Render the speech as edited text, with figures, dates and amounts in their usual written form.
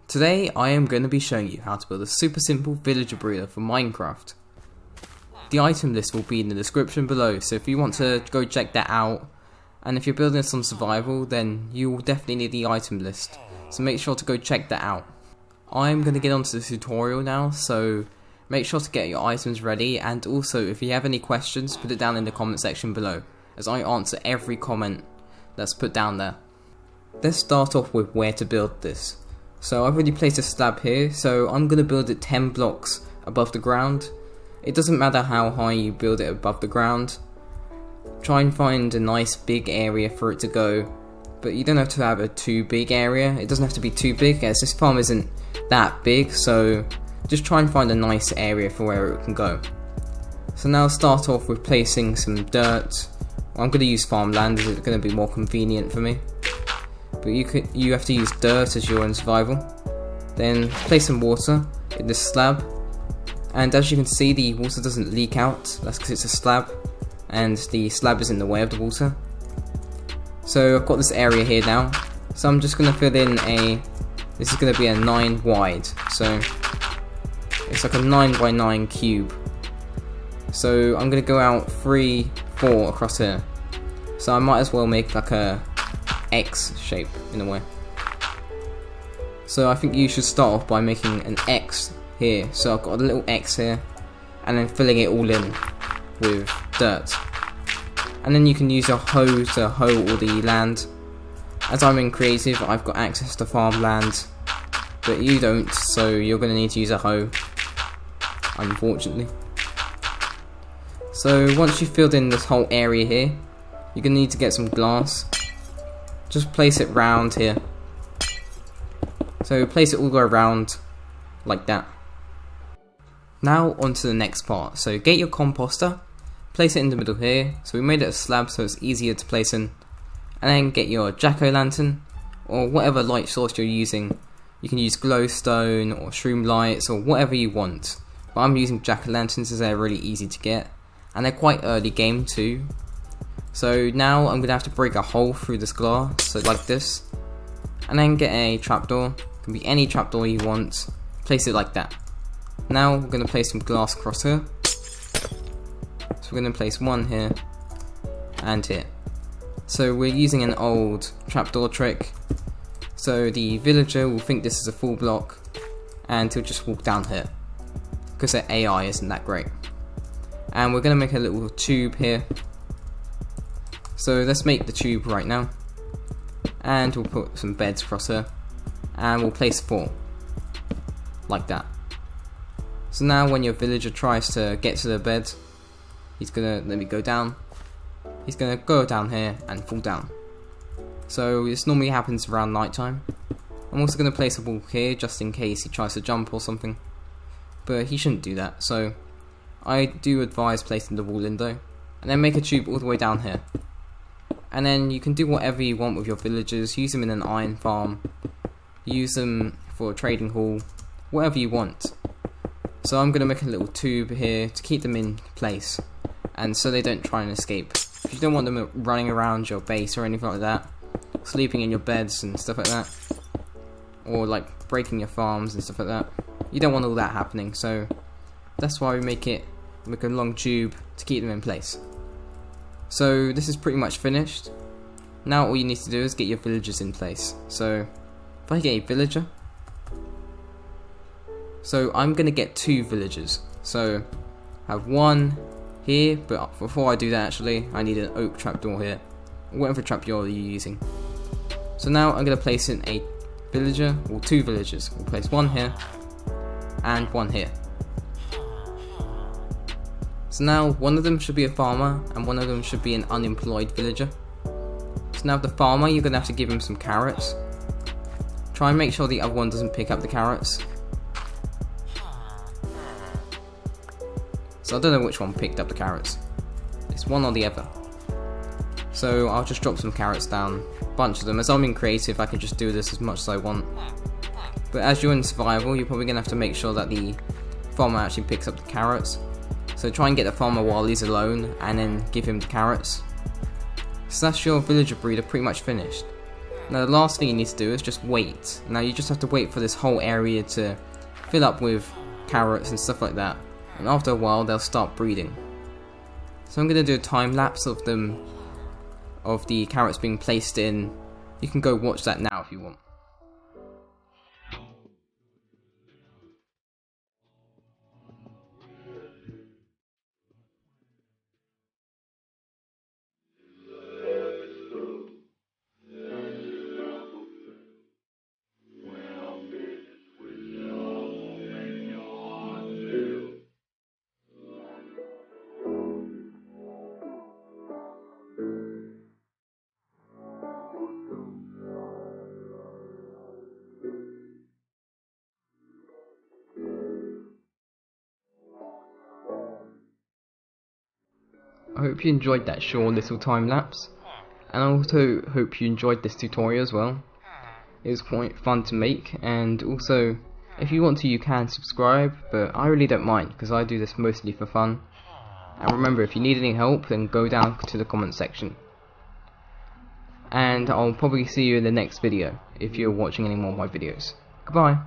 Today I am going to be showing you how to build a super simple villager breeder for Minecraft. The item list will be in the description below, so if you want to go check that out, and if you're building this on survival, then you will definitely need the item list, so make sure to go check that out. I'm going to get onto the tutorial now, so make sure to get your items ready, and also if you have any questions, put it down in the comment section below, as I answer every comment that's put down there. Let's start off with where to build this. So I've already placed a slab here, so I'm going to build it 10 blocks above the ground. It doesn't matter how high you build it above the ground. Try and find a nice big area for it to go, but you don't have to have a too big area. It doesn't have to be too big, as this farm isn't that big, so just try and find a nice area for where it can go. So now start off with placing some dirt. I'm going to use farmland as it's going to be more convenient for me. But you have to use dirt as you're in survival. Then place some water in this slab, and as you can see, the water doesn't leak out. That's because it's a slab, and the slab is in the way of the water. So I've got this area here now, so I'm just going to fill in this is going to be a 9 wide, so it's like a 9 by 9 cube. So I'm going to go out 3, 4 across here, so I might as well make like a X shape in a way. So I think you should start off by making an X here. So I've got a little X here, and then filling it all in with dirt. And then you can use your hoe to hoe all the land. As I'm in creative, I've got access to farmland, but you don't, so you're going to need to use a hoe, unfortunately. So once you've filled in this whole area here, you're going to need to get some glass. Just place it round here. So place it all the way around like that. Now on to the next part. So get your composter, place it in the middle here. So we made it a slab so it's easier to place in. And then get your jack-o'-lantern, or whatever light source you're using. You can use glowstone or shroom lights or whatever you want. But I'm using jack-o'-lanterns as they're really easy to get. And they're quite early game too. So now I'm going to have to break a hole through this glass, so like this, and then get a trapdoor. It can be any trapdoor you want, place it like that. Now we're going to place some glass across here, so we're going to place one here, and here. So we're using an old trapdoor trick, so the villager will think this is a full block, and he'll just walk down here, because their AI isn't that great. And we're going to make a little tube here. So let's make the tube right now, and we'll put some beds across here, and we'll place 4, like that. So now when your villager tries to get to the bed, he's gonna, let me go down, he's gonna go down here and fall down. So this normally happens around night time. I'm also gonna place a wall here just in case he tries to jump or something, but he shouldn't do that, so I do advise placing the wall in though, and then make a tube all the way down here. And then you can do whatever you want with your villagers, use them in an iron farm, use them for a trading hall, whatever you want. So I'm going to make a little tube here to keep them in place, and so they don't try and escape. If you don't want them running around your base or anything like that, sleeping in your beds and stuff like that, or like breaking your farms and stuff like that, you don't want all that happening, so that's why we make a long tube to keep them in place. So this is pretty much finished. Now all you need to do is get your villagers in place. So if I get a villager, so I'm going to get 2 villagers. So I have one here, but before I do that actually, I need an oak trapdoor here, whatever trapdoor you're using. So now I'm going to place in a villager, or 2 villagers. We'll place one here, and one here. So now one of them should be a farmer, and one of them should be an unemployed villager. So now the farmer, you're going to have to give him some carrots. Try and make sure the other one doesn't pick up the carrots. So I don't know which one picked up the carrots. It's one or the other. So I'll just drop some carrots down, a bunch of them. As I'm in creative, I can just do this as much as I want. But as you're in survival, you're probably going to have to make sure that the farmer actually picks up the carrots. So try and get the farmer while he's alone, and then give him the carrots. So that's your villager breeder pretty much finished. Now the last thing you need to do is just wait. Now you just have to wait for this whole area to fill up with carrots and stuff like that, and after a while they'll start breeding. So I'm going to do a time lapse of them, of the carrots being placed in. You can go watch that now if you want. I hope you enjoyed that short little time lapse, and I also hope you enjoyed this tutorial as well. It was quite fun to make, and also if you want to you can subscribe, but I really don't mind because I do this mostly for fun. And remember, if you need any help then go down to the comment section. And I'll probably see you in the next video if you're watching any more of my videos. Goodbye.